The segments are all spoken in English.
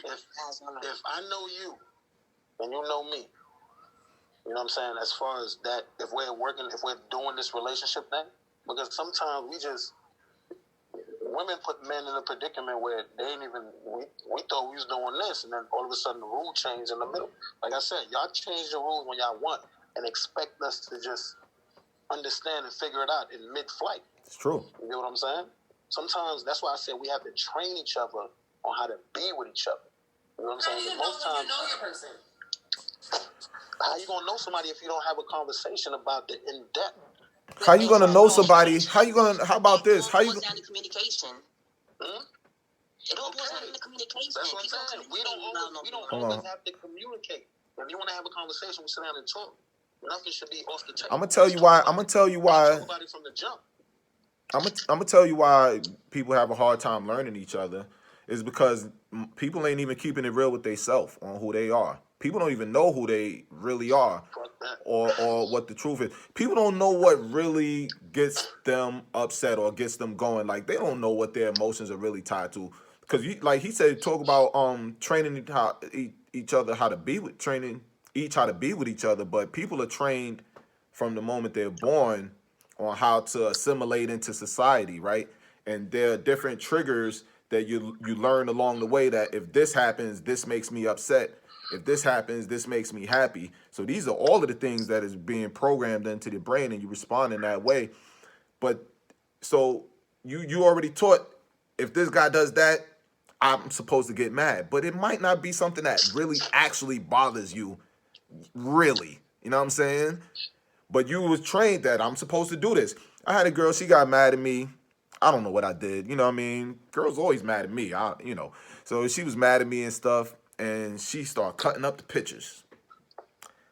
if I know you and you know me, you know what I'm saying? As far as that, if we're doing this relationship thing, because sometimes women put men in a predicament where they ain't even, we thought we was doing this, and then all of a sudden the rule changed in the middle. Like I said, y'all change the rules when y'all want and expect us to just understand and figure it out in mid-flight. It's true. You know what I'm saying? Sometimes that's why I said we have to train each other on how to be with each other. You know what I'm saying? Most times, you know your person. How you gonna know somebody if you don't have a conversation about the in depth? How you gonna know somebody? How about this? How you? Down to communication. It all boils down to communication. That's what I'm saying. We don't always have to communicate. If you want to have a conversation, we sit down and talk. Nothing should be off the table. I'm gonna tell you why. I'm gonna tell you why. Talk about it from the jump. I'm gonna tell you why people have a hard time learning each other. Is because people ain't even keeping it real with themselves on who they are. People don't even know who they really are, or what the truth is. People don't know what really gets them upset or gets them going. Like, they don't know what their emotions are really tied to. Because, like he said, talk about training each other how to be with, training each how to be with each other. But people are trained from the moment they're born on how to assimilate into society, right? And there are different triggers that you learn along the way, that if this happens, this makes me upset. If this happens, this makes me happy. So these are all of the things that is being programmed into the brain, and you respond in that way. But so you already taught, if this guy does that, I'm supposed to get mad. But it might not be something that really actually bothers you, really. You know what I'm saying? But you was trained that I'm supposed to do this. I had a girl, she got mad at me. I don't know what I did. You know what I mean? Girls always mad at me. So she was mad at me and stuff, and she started cutting up the pictures.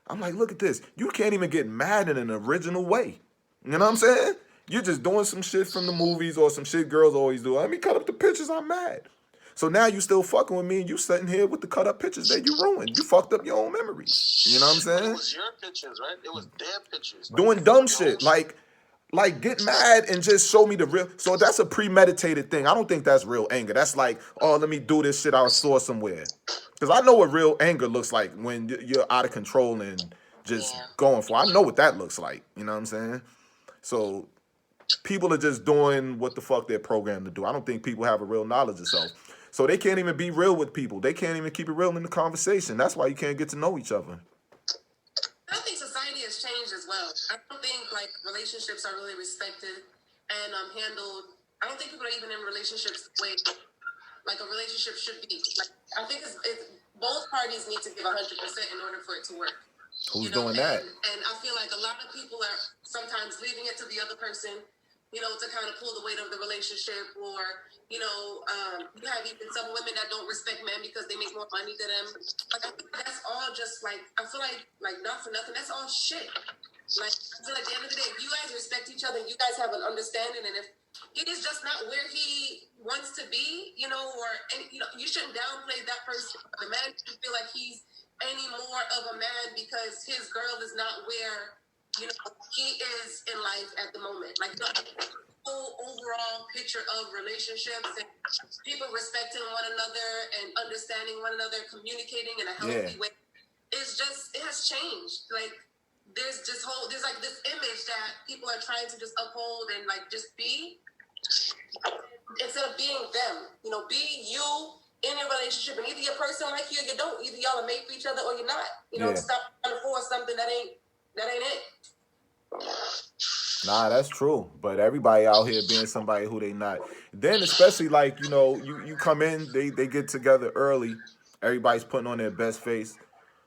I'm like, look at this. You can't even get mad in an original way. You know what I'm saying? You're just doing some shit from the movies or some shit girls always do. Let me cut up the pictures. I'm mad. So now you still fucking with me, and you sitting here with the cut up pictures that you ruined. You fucked up your own memories. You know what I'm saying? It was your pictures, right? It was their pictures. Doing dumb shit. Like, get mad and just show me the real. So that's a premeditated thing. I don't think that's real anger. That's like, oh, let me do this shit I saw somewhere. Because I know what real anger looks like when you're out of control and just going for it. I know what that looks like. You know what I'm saying? So people are just doing what the fuck they're programmed to do. I don't think people have a real knowledge of self. So they can't even be real with people. They can't even keep it real in the conversation. That's why you can't get to know each other. I think society has changed as well. I don't think relationships are really respected and handled. I don't think people are even in relationships the way a relationship should be. I think it's both parties need to give 100% in order for it to work. Who's doing that? And I feel like a lot of people are sometimes leaving it to the other person, to kind of pull the weight of the relationship, or you have even some women that don't respect men because they make more money than them. I think that's all just I feel like not for nothing. That's all shit. I feel like at the end of the day, if you guys respect each other, you guys have an understanding, and if he is just not where he wants to be, you shouldn't downplay that person. The man shouldn't feel like he's any more of a man because his girl is not where he is in life at the moment. The whole overall picture of relationships and people respecting one another and understanding one another, communicating in a healthy way, it has changed. There's this image that people are trying to just uphold and just be, instead of being them. Be you in a relationship, and either your person like you or you don't. Either y'all are made for each other or you're not. Stop trying to force something that ain't it. Nah, that's true. But everybody out here being somebody who they not. Then especially you come in, they get together early. Everybody's putting on their best face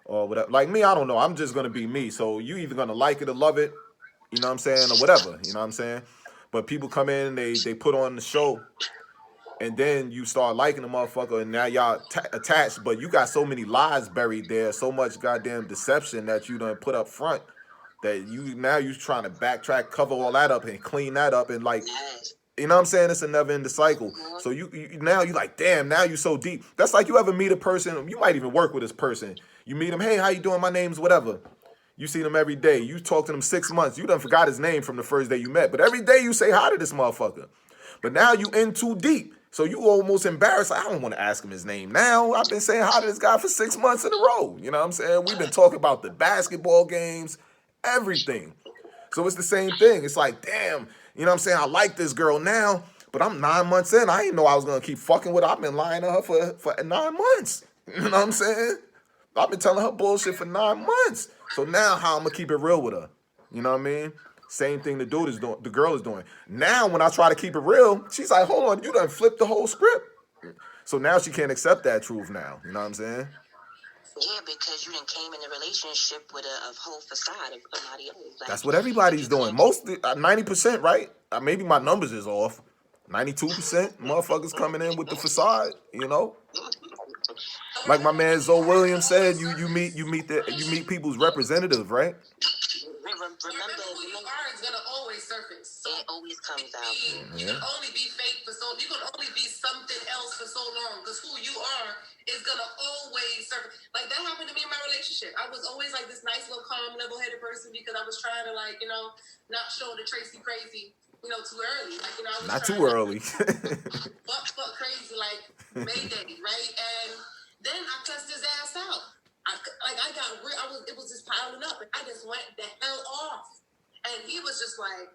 or whatever. Like me, I don't know. I'm just gonna be me. So you either gonna like it or love it, you know what I'm saying, or whatever. You know what I'm saying? But people come in, they put on the show, and then you start liking the motherfucker, and now y'all attached. But you got so many lies buried there, so much goddamn deception that you done put up front, that you trying to backtrack, cover all that up, and clean that up, and you know what I'm saying? It's a never-ending cycle. So you now you like, damn, now you so deep. That's like you ever meet a person, you might even work with this person. You meet him, hey, how you doing? My name's whatever. You see them every day. You talk to them 6 months. You done forgot his name from the first day you met. But every day you say hi to this motherfucker. But now you in too deep. So you almost embarrassed. I don't want to ask him his name now. I've been saying hi to this guy for 6 months in a row. You know what I'm saying? We've been talking about the basketball games, everything. So it's the same thing. It's like, damn, you know what I'm saying? I like this girl now, but I'm 9 months in. I didn't know I was going to keep fucking with her. I've been lying to her for 9 months. You know what I'm saying? I've been telling her bullshit for 9 months. So now how I'm going to keep it real with her? You know what I mean? Same thing the dude is doing, the girl is doing. Now when I try to keep it real, she's like, hold on, you done flipped the whole script. So now she can't accept that truth now. You know what I'm saying? Yeah, because you done came in a relationship with a whole facade of somebody else. Like, That's what everybody's doing. Most 90%, right? Maybe my numbers is off. 92% motherfuckers coming in with the facade, you know? Like my man Zoe Williams said, you meet people's representative, right? Remember who you are is gonna always surface. So it always comes out. You can only be fake for so. You can only be something else for so long because who you are is gonna always surface. Like that happened to me in my relationship. I was always like this nice little calm, level-headed person because I was trying to not show the Tracy crazy, too early. Like I was Not trying too early. fuck crazy like Mayday, right? And then I cussed his ass out. It was just piling up, and I just went the hell off. And he was just like,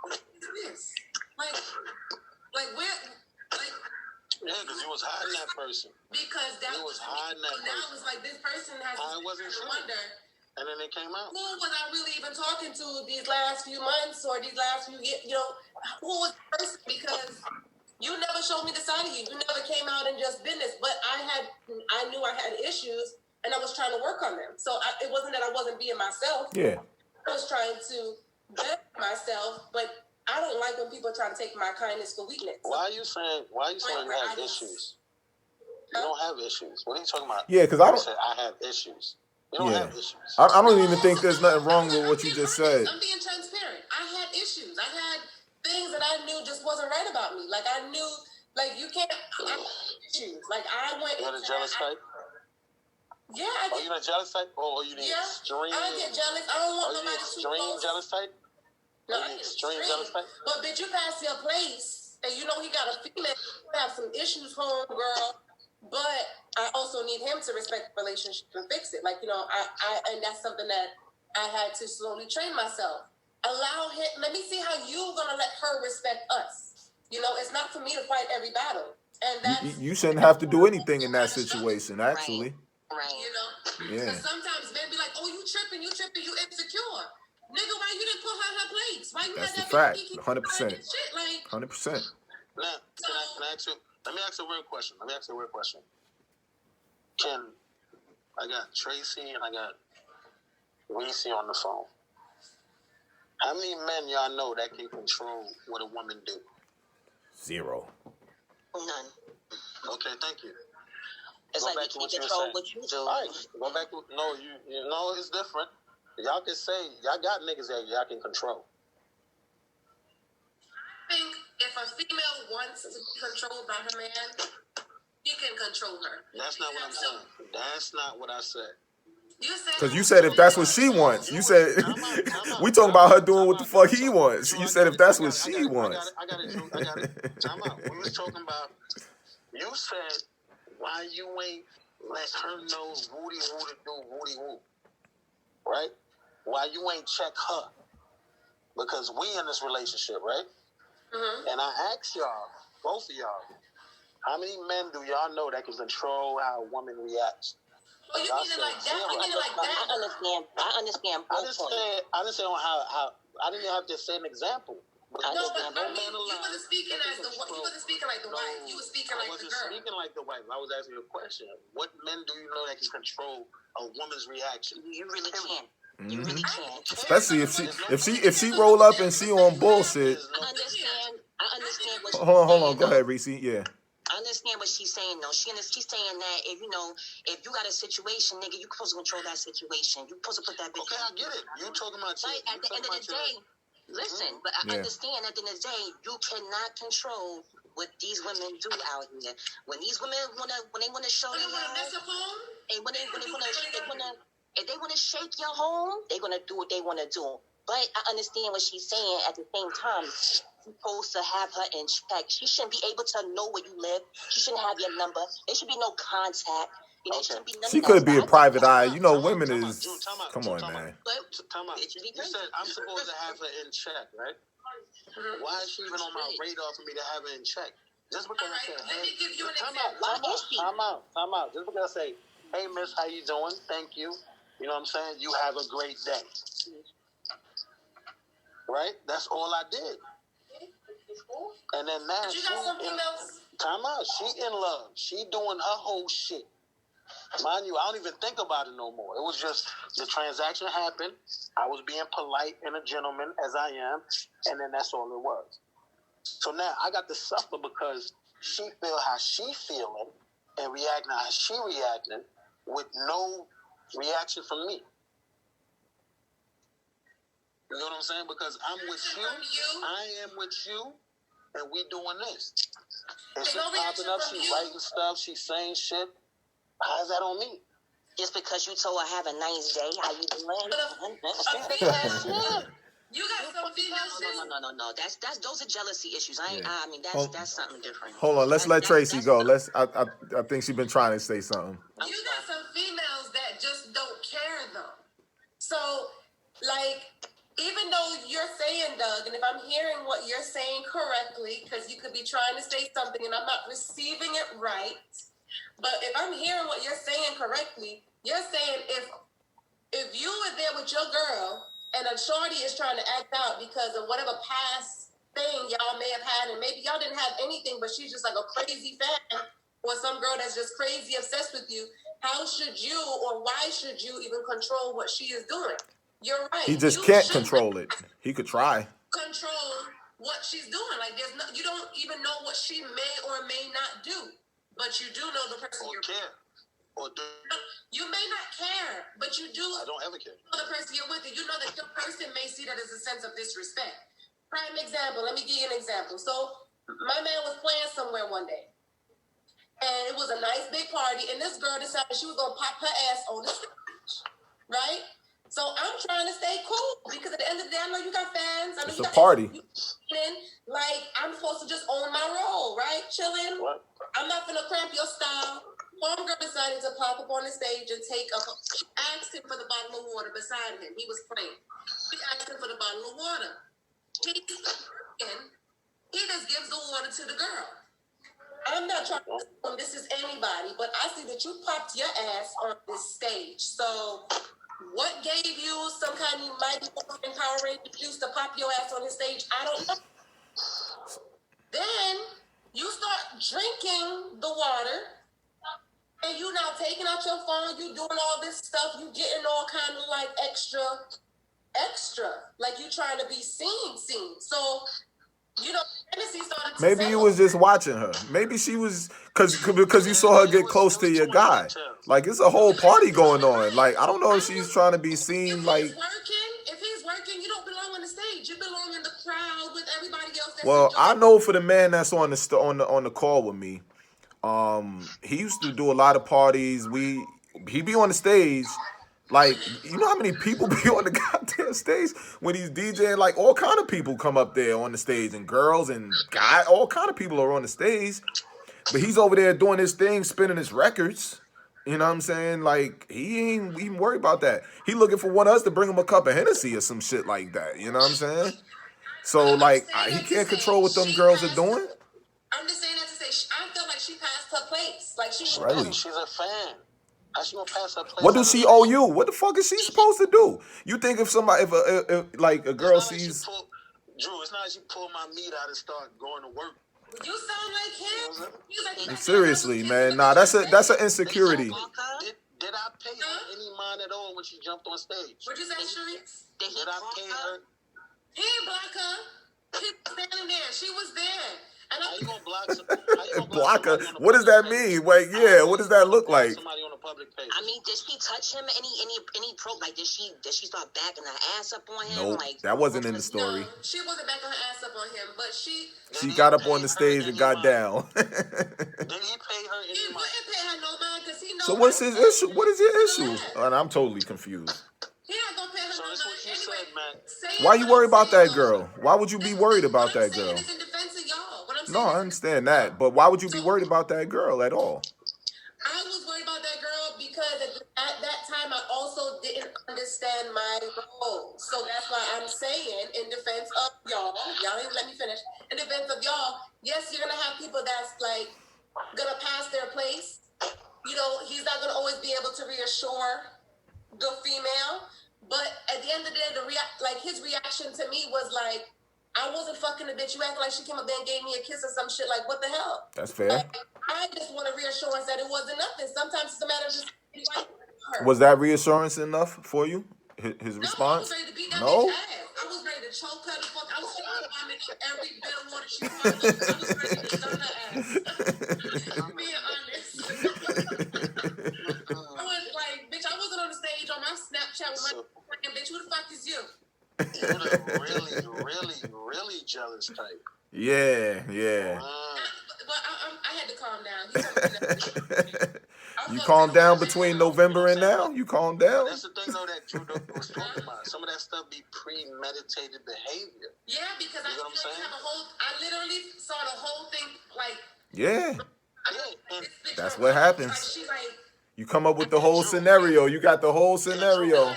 what is this? Like where, like. Yeah, because he was hiding that person. Because that was hiding that person. Now it was like this person has to wonder. And then it came out. Who was I really even talking to these last few months or these last few years? Who was the person? Because you never showed me the side of you. You never came out and just business. But I knew I had issues, and I was trying to work on them. So it wasn't that I wasn't being myself. Yeah. I was trying to better myself, but I don't like when people try to take my kindness for weakness. Why are you saying you have issues? You don't have issues. What are you talking about? Yeah, because I have issues. You don't have issues. I don't even think there's nothing wrong with what you just said. I'm being transparent. I had issues. I had things that I knew just wasn't right about me. Like I knew, you can't. I had issues. Like I went. You're the jealous type. Yeah, I get. Are you the jealous type, or are you the extreme? I get jealous. I don't want nobody too close. Extreme jealous type. No, I get extreme jealous type. But bitch, you pass your place, and he got a female. Have some issues, home girl. But I also need him to respect the relationship and fix it. And that's something that I had to slowly train myself. Allow him. Let me see how you're gonna let her respect us. It's not for me to fight every battle. And that's you shouldn't have to do anything in that situation, actually. Right. Yeah. Because sometimes men be like, "Oh, you tripping, you insecure, nigga. Why you didn't put her in her place? Why you That's had the that fact. baby 100%. shit? Like 100%. Now, can I ask you? Let me ask you a real question. I got Tracy and I got Reese on the phone. How many men y'all know that can control what a woman do? 0. None. Okay, thank you. It's like you can't control what you do. All right, go back to you know it's different. Y'all can say y'all got niggas that y'all can control. I think if a female wants to be controlled by her man, he can control her. That's not what I'm saying. That's not what I said. Because you said if that's what she wants. You said we talking about her doing what the fuck he wants. You said if that's what she wants. I got it. Time out. We was talking about. You said why you ain't let her know woody woo to do woody woo, right? Why you ain't check her? Because we in this relationship, right? Mm-hmm. And I asked y'all, both of y'all, how many men do y'all know that can control how a woman reacts? Oh, you mean it like that? You mean it like that? I understand both points. I didn't say how. I didn't have to say an example. No, but you wasn't speaking as the wife. You wasn't speaking like the wife. You were speaking like the girl. I wasn't speaking like the wife. I was asking you a question. What men do you know that can control a woman's reaction? You really can't. You really can't. Especially if she roll up and she on bullshit. I understand what. Hold on. Go ahead, Reese. Yeah. I understand what she's saying, though. She's saying that if you got a situation, nigga, you supposed to control that situation. You supposed to put that bitch. Okay, I get it. You talking about you. But at the end of the day, listen. But I understand at the end of the day, you cannot control what these women do out here. When these women when they wanna show their ass, and if they wanna shake your home, they're gonna do what they wanna do. But I understand what she's saying at the same time. supposed to have her in check. She shouldn't be able to know where you live. She shouldn't have your number. There should be no contact. You know, Okay. shouldn't be none She of could that be a stuff. private eye. You know, Time out, women time out, is. Drew, time out, Come Drew, on, time out. man. But Time out. it should be You said I'm supposed to have her in check, right? Why is she even on my radar for me to have her in check? Just because I say, let me give you an time example. out. Just because I say, hey, miss, how you doing? Thank you. You know what I'm saying? You have a great day. Right? That's all I did. And then now But you got something else? time out. She in love. She doing her whole shit. Mind you, I don't even think about it no more. It was just the transaction happened. I was being polite and a gentleman as I am, and then that's all it was. So now I got to suffer because she feel how she feeling and reacting how she reacting with no reaction from me. You know what I'm saying? Because I'm with you, I am with you, and we doing this. And she's popping up, she's writing stuff, she's saying shit. How's that on me? just because you told her have a nice day, how you doing? You got some females. No. That's those are jealousy issues. I mean that's something different. Hold on, let's let Tracy go. I think she's been trying to say something. You got some females that just don't care though. So, like, even though you're saying, Doug, and if I'm hearing what you're saying correctly, because you could be trying to say something and I'm not receiving it right, but if I'm hearing what you're saying correctly, you're saying if you were there with your girl and a shorty is trying to act out because of whatever past thing y'all may have had, and maybe y'all didn't have anything, but she's just like a crazy fan or some girl that's just crazy obsessed with you, how should you or why should you even control what she is doing? You're right. He just can't control it. He could try. Control what she's doing. Like you don't even know what she may or may not do, but you do know the person you're with. You may not care, but you do. I don't ever care. Know the person you're with, and you know that your person may see that as a sense of disrespect. Prime example. Let me give you an example. So my man was playing somewhere one day, and it was a nice big party, and this girl decided she was gonna pop her ass on the stage, right? So I'm trying to stay cool because at the end of the day, I know you got fans. I know it's you a got party. Like I'm supposed to just own my role, right? Chilling. What? I'm not gonna cramp your style. One girl decided to pop up on the stage and she asked him for the bottle of water beside him. He was playing. She asked him for the bottle of water. He just gives the water to the girl. I'm not trying to assume this is anybody, but I see that you popped your ass on this stage. So what gave you some kind of mighty empowering juice to pop your ass on the stage? I don't know. Then you start drinking the water, and you now taking out your phone, you doing all this stuff, you getting all kind of like extra, like you trying to be seen. So, you know, fantasy started to Maybe you was just watching her. Maybe she was because you saw her get close to your guy. Like it's a whole party going on. Like I don't know if she's trying to be seen. Like if he's working, you don't belong on the stage. You belong in the crowd with everybody else. Well, I know for the man that's on the call with me. He used to do a lot of parties. He be on the stage. Like, you know how many people be on the goddamn stage when he's DJing? Like, all kind of people come up there on the stage, and girls and guys, all kind of people are on the stage. But he's over there doing his thing, spinning his records. You know what I'm saying? Like, he ain't even worried about that. He looking for one of us to bring him a cup of Hennessy or some shit like that. You know what I'm saying? So, like, he can't control what them girls are doing. I'm just saying that to say, I feel like she passed her place. Like, she's a fan. How she gonna pass her place? What does she owe you? What the fuck is she supposed to do? You think if somebody, if a girl sees, Drew, it's not like she pull my meat out and start going to work. You sound like him. Seriously, man. Nah, that's an insecurity. Did I pay her any mind at all when she jumped on stage? What you say, Sharice? Did I pay her? He didn't block her. She was standing there. She was there. How you gonna block block her? What does that mean? Wait, yeah. What does that look like? Somebody on a public page. I mean, did she touch him? Any pro? Like, did she start backing her ass up on him? Nope, like, that wasn't in the story. No, she wasn't backing her ass up on him, but she got up on the stage and got down. Did he pay her any He wouldn't pay her no mind because he knows. So what's his issue? What is your issue? And I'm totally confused. He not gonna pay her no mind that's what you anyway. said, man. Say Why you worried about that girl? Why would you be worried about that girl? What I'm saying is in defense of y'all. What I'm No, saying I understand that, but why would you be worried about that girl at all? I was worried about that girl because at that time I also didn't understand my role. So that's why I'm saying, in defense of y'all didn't let me finish. In defense of y'all, yes, you're gonna have people that's like gonna pass their place. You know, he's not gonna always be able to reassure the female. But at the end of the day, his reaction to me was like, I wasn't fucking a bitch. You act like she came up there and gave me a kiss or some shit. Like, what the hell? That's fair. Like, I just want a reassurance that it wasn't nothing. Sometimes it's a matter of just like her. Was that reassurance enough for you? His response? No, I was ready to beat that No? bitch ass. I was ready to choke her the fuck. I was trying to vomit every bit of water she wanted. I was ready to stun her ass. I'm being honest. I was like, bitch, I wasn't on the stage on my Snapchat with my friend, bitch. Who the fuck is you? You're the really jealous type. Yeah. But I had to calm down. You calmed down between November and now? You calmed down? That's the thing, though, that Drew was talking about. Some of that stuff be premeditated behavior. Yeah, because I literally saw the whole thing, like... Yeah. That's what Like, happens. You come up with the whole scenario. You got the whole scenario.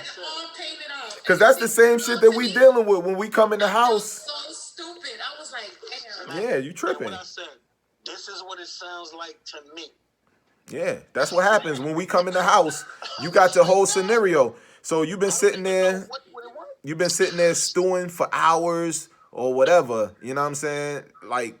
Because that's the same shit that we dealing with when we come in the house. So stupid. I was like, damn. Yeah, you tripping. What I said, this is what it sounds like to me. Yeah, that's what happens when we come in the house. You got your whole scenario. So you've been sitting there. You've been sitting there stewing for hours or whatever. You know what I'm saying? Like,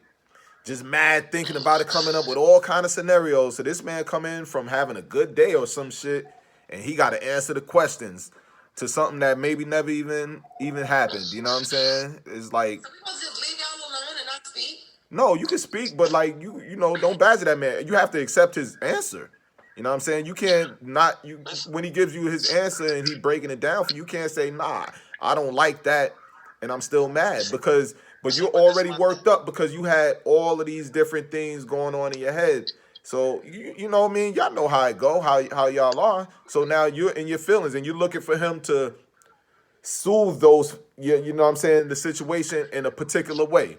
just mad thinking about it, coming up with all kind of scenarios. So this man come in from having a good day or some shit, and he got to answer the questions to something that maybe never even happened. You know what I'm saying? It's like, So people just leave y'all alone and not speak? no, you can speak, but like you know, don't badger that man. You have to accept his answer. You know what I'm saying? You can't not when he gives you his answer and he breaking it down for you, can't say, nah, I don't like that, and I'm still mad but you're already worked up because you had all of these different things going on in your head. So you know what I mean? Y'all know how it go, how y'all are. So now you're in your feelings and you're looking for him to soothe those, you know what I'm saying, the situation in a particular way.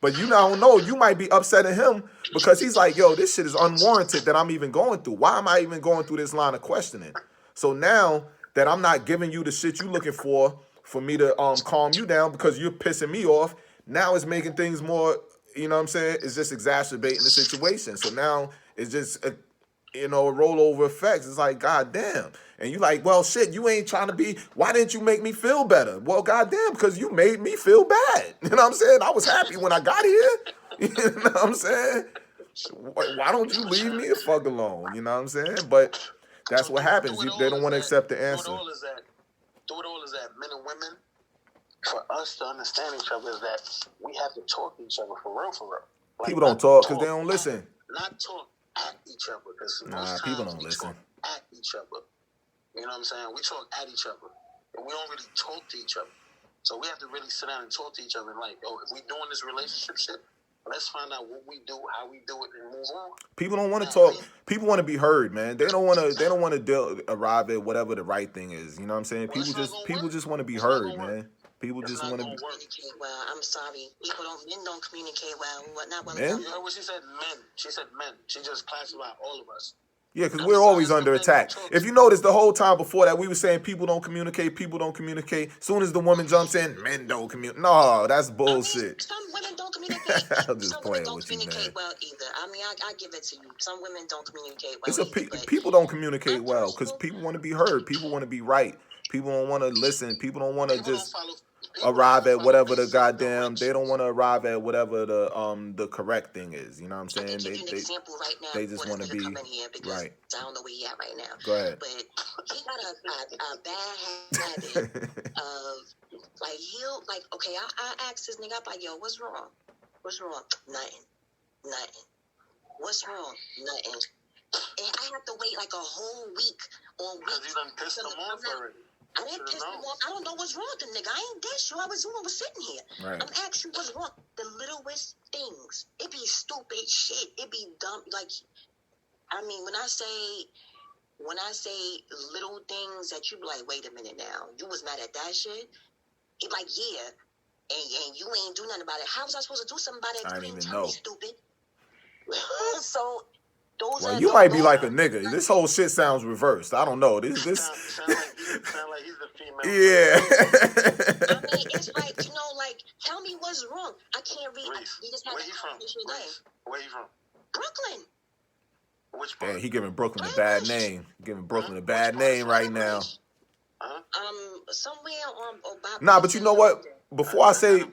But you don't know, you might be upsetting him because he's like, yo, this shit is unwarranted that I'm even going through. Why am I even going through this line of questioning? So now that I'm not giving you the shit you looking for me to calm you down because you're pissing me off, now it's making things more, you know what I'm saying? It's just exacerbating the situation. So now it's just, a rollover effects. It's like, God damn. And you like, well, shit, you ain't trying to be, why didn't you make me feel better? Well, goddamn, because you made me feel bad. You know what I'm saying? I was happy when I got here. You know what I'm saying? Why don't you leave me the fuck alone? You know what I'm saying? But that's what happens. They don't want to accept the answer. Through it all is that men and women, for us to understand each other, is that we have to talk to each other for real. Like, people don't talk because they don't listen. Not talk at each other, because people don't listen. At each other. You know what I'm saying? We talk at each other, and we don't really talk to each other. So we have to really sit down and talk to each other. And like, if we doing this relationship shit, let's find out what we do, how we do it, and move on. People don't want to talk. People want to be heard, man. They don't want to arrive at whatever the right thing is. You know what I'm saying? People just want to be heard, man. People just want to communicate well. I'm sorry. Men don't communicate well. Men? You heard what she said? Men. She said men. She just classified all of us. Yeah, because we're always under attack. If you notice, the whole time before that, we were saying people don't communicate. Soon as the woman jumps in, men don't communicate. No, that's bullshit. Some women don't communicate. I'm just playing with you, man. Some women don't communicate well either. I mean, I give it to you. Some women don't communicate well. People don't communicate well because people want to be heard. People want to be right. People don't want to listen. People don't want to just arrive at whatever the goddamn. They don't want to arrive at whatever the correct thing is. You know what I'm saying? They example right now. They just want to be right. I don't know where he at right now. Go ahead. But he got a bad habit of like okay. I asked this nigga, I'm like, yo, what's wrong? Nothing. What's wrong? Nothing. And I have to wait like a whole week or week. Because you done pissed him off already. I didn't piss him off. I don't know what's wrong with the nigga. I ain't dead. All I was doing was sitting here. Right. I'm asking what's wrong. The littlest things. It be stupid shit. It be dumb. Like, I mean, when I say little things that you be like, wait a minute now, you was mad at that shit? He like, yeah, and you ain't do nothing about it. How was I supposed to do something about it? I You didn't ain't even tell know. me, stupid. So those Well, are you those, might be like a nigga. This whole shit sounds reversed. I don't know. This. Sound like he's the female. Yeah. I mean, it's like, like, tell me what's wrong. I can't read. We just had Where that he from? conversation today. Where he from? Brooklyn. Which part? Damn, he giving Brooklyn a bad name. Giving Brooklyn a bad name right now. Somewhere on Obama. Nah, but you know what? Before I say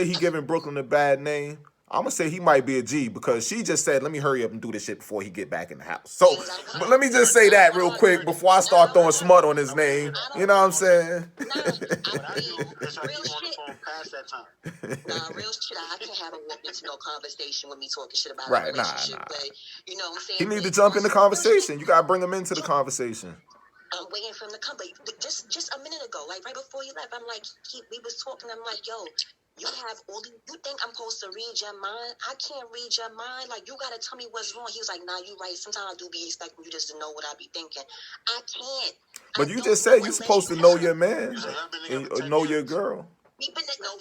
he giving Brooklyn a bad name, I'm gonna say he might be a G because she just said, "Let me hurry up and do this shit before he get back in the house." So, but let me just say that real quick before I start throwing smut on his name. You know what I'm saying? Real shit. Real shit. I can't have a walk into no conversation with me talking shit about a relationship. But you know what I'm saying? He need to jump in the conversation. You gotta bring him into the conversation. I'm waiting for him to come, but just a minute ago, like right before you left, I'm like, we was talking. I'm like, yo, you have all the. You think I'm supposed to read your mind? I can't read your mind. Like, you gotta tell me what's wrong. He was like, nah, you right. Sometimes I do be expecting you just to know what I be thinking. I can't. But you just said you're supposed to know your man and know your girl. We've been together.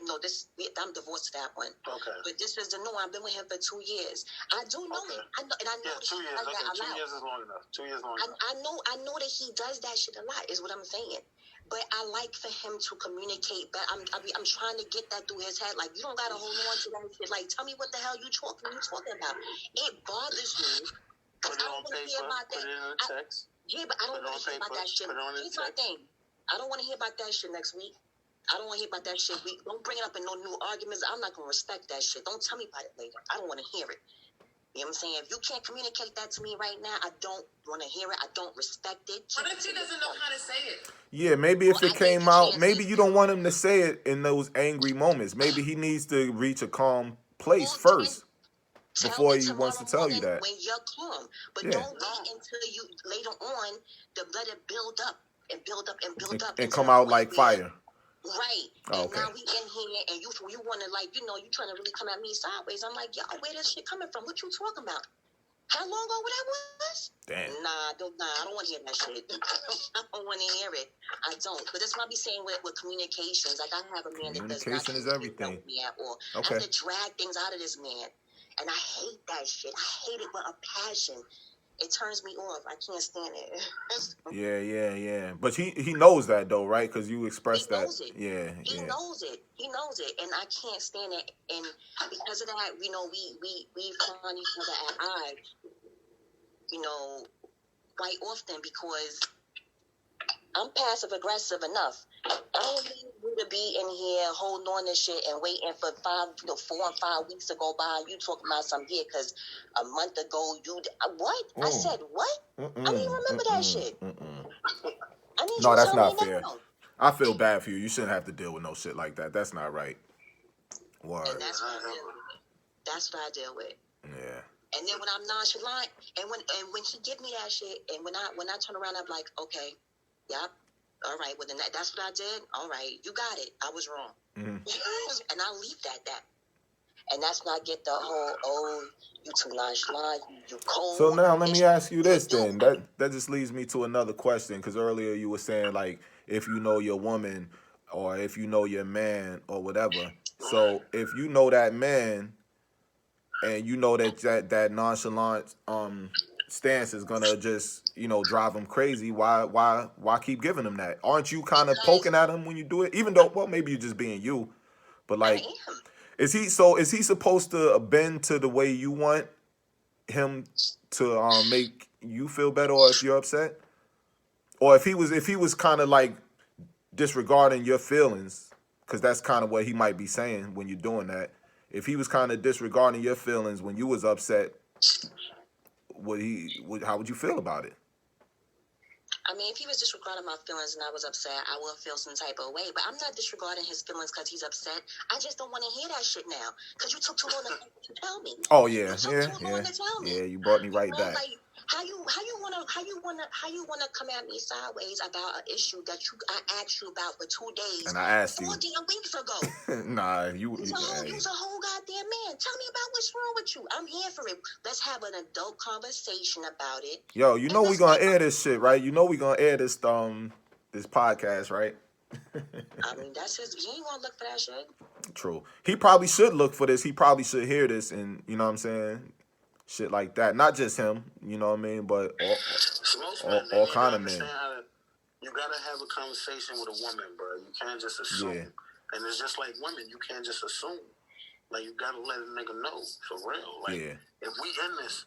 No, I'm divorced to that one. Okay. But this is the new one. I've been with him for 2 years. I do know him. I know, and I know 2 years. Okay, 2 years is long enough. 2 years long enough. I know that he does that shit a lot. Is what I'm saying. But I like for him to communicate. But I'm trying to get that through his head. Like, you don't gotta hold on to that shit. Like, tell me what the hell you talking about. It bothers me. Put it on paper. Put it in a text. Yeah, but I don't want to hear about that shit. Here's my thing. I don't want to hear about that shit next week. I don't want to hear about that shit. Don't bring it up in no new arguments. I'm not going to respect that shit. Don't tell me about it later. I don't want to hear it. You know what I'm saying? If you can't communicate that to me right now, I don't want to hear it. I don't respect it. What if she doesn't know how to say it? Yeah, maybe if it came out, maybe you don't want him to say it in those angry moments. Maybe he needs to reach a calm place first before he wants to tell you that. When you're calm. But don't wait until you later on to let it build up. And build up and build up and come out like fire. Right. And now we in here and you want to, like, you trying to really come at me sideways. I'm like, yo, where this shit coming from? What you talking about? How long ago that was? Damn. Nah, I don't want to hear that shit. I don't want to hear it. I don't. But that's what I be saying with communications. Like, I have a man that does not communication is everything. Me at all. Okay. I have to drag things out of this man. And I hate that shit. I hate it with a passion. It turns me off. I can't stand it. Yeah. But he knows that though, right? Because you expressed that. Yeah. He knows it. He knows it, and I can't stand it. And because of that, we find each other at odds. Quite often because I'm passive aggressive enough. I don't need you to be in here holding on to shit and waiting for 4 and 5 weeks to go by. You talking about something here because a month ago what? I said what? I don't even remember that shit. No, that's not fair. I feel bad for you. You shouldn't have to deal with no shit like that. That's not right. Word. And that's what I deal with. Yeah. And then when I'm nonchalant, and when he give me that shit, and when I turn around, I'm like, okay, yep. All right, well, then that's what I did. All right, you got it. I was wrong. And I'll leave that. And that's when I get the whole, you too nonchalant, you cold. So now let me ask you this then. That just leads me to another question, because earlier you were saying, like, if you know your woman or if you know your man or whatever. So if you know that man and you know that nonchalant stance is gonna just drive him crazy, why keep giving him that? Aren't you kind of poking at him when you do it? Even though, well, maybe you're just being you, but like, is he supposed to bend to the way you want him to make you feel better, or if you're upset, or if he was kind of like disregarding your feelings, because that's kind of what he might be saying when you're doing that. If he was kind of disregarding your feelings when you was upset, how would you feel about it? I mean, if he was disregarding my feelings and I was upset, I would feel some type of way. But I'm not disregarding his feelings because he's upset. I just don't want to hear that shit now because you took too long to tell me. Oh yeah, you took too long to tell me. Yeah, you brought me right back. Like, how you wanna come at me sideways about an issue that I asked you about for 2 days? And I asked 4 damn weeks ago. Nah, you's a whole goddamn man. Tell me about what's wrong with you. I'm here for it. Let's have an adult conversation about it. Yo, we gonna air this shit, right? We gonna air this this podcast, right? I mean, that's his. He ain't gonna look for that shit. True. He probably should look for this. He probably should hear this, and you know what I'm saying, shit like that. Not just him, you know what I mean, but all kind of men. You gotta have a conversation with a woman, bro. You can't just assume. Yeah. And it's just like women. You can't just assume. Like, you gotta let a nigga know for real. Like, if we in this,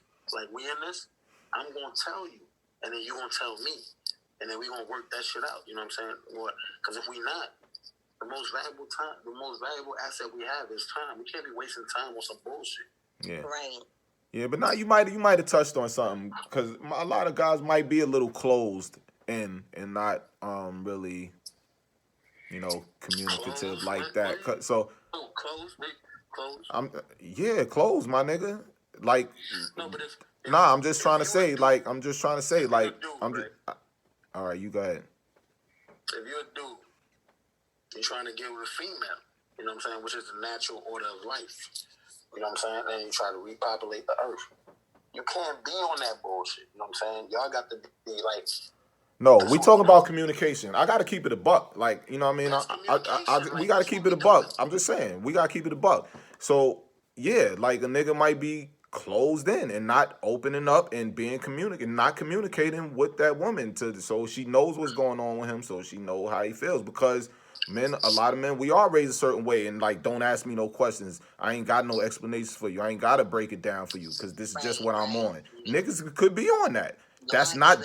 I'm gonna tell you, and then you gonna tell me, and then we gonna work that shit out. You know what I'm saying? Because if we not, the most valuable asset we have is time. We can't be wasting time on some bullshit. Yeah. Right. Yeah, but now you might have touched on something, because a lot of guys might be a little closed in and not really, you know, communicative like that. So closed. Closed, my nigga. Like, no, but I'm just trying to say, all right, you go ahead. If you're a dude, you're trying to get with a female, you know what I'm saying, which is the natural order of life, you know what I'm saying, and you try to repopulate the earth. You can't be on that bullshit, you know what I'm saying? Y'all got to be like... No, we talk about communication. I got to keep it a buck. Like, you know what I mean? We got to keep it a buck. I'm just saying, we got to keep it a buck. So, yeah, like a nigga might be closed in and not opening up and being not communicating with that woman so she knows what's going on with him, so she know how he feels. Because a lot of men, we are raised a certain way, and like, don't ask me no questions. I ain't got no explanations for you. I ain't got to break it down for you, because this is just what I'm on. Niggas could be on that. That's not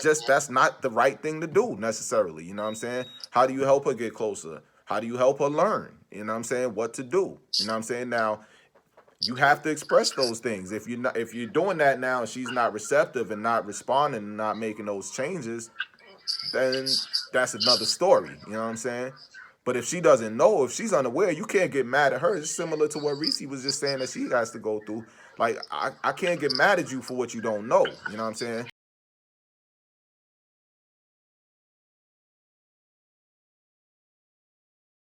the right thing to do necessarily. You know what I'm saying? How do you help her get closer? How do you help her learn? You know what I'm saying? What to do? You know what I'm saying? Now, you have to express those things. If you're doing that now and she's not receptive and not responding and not making those changes, then that's another story. You know what I'm saying? But if she doesn't know, if she's unaware, you can't get mad at her. It's similar to what Reese was just saying that she has to go through. Like, I can't get mad at you for what you don't know. You know what I'm saying?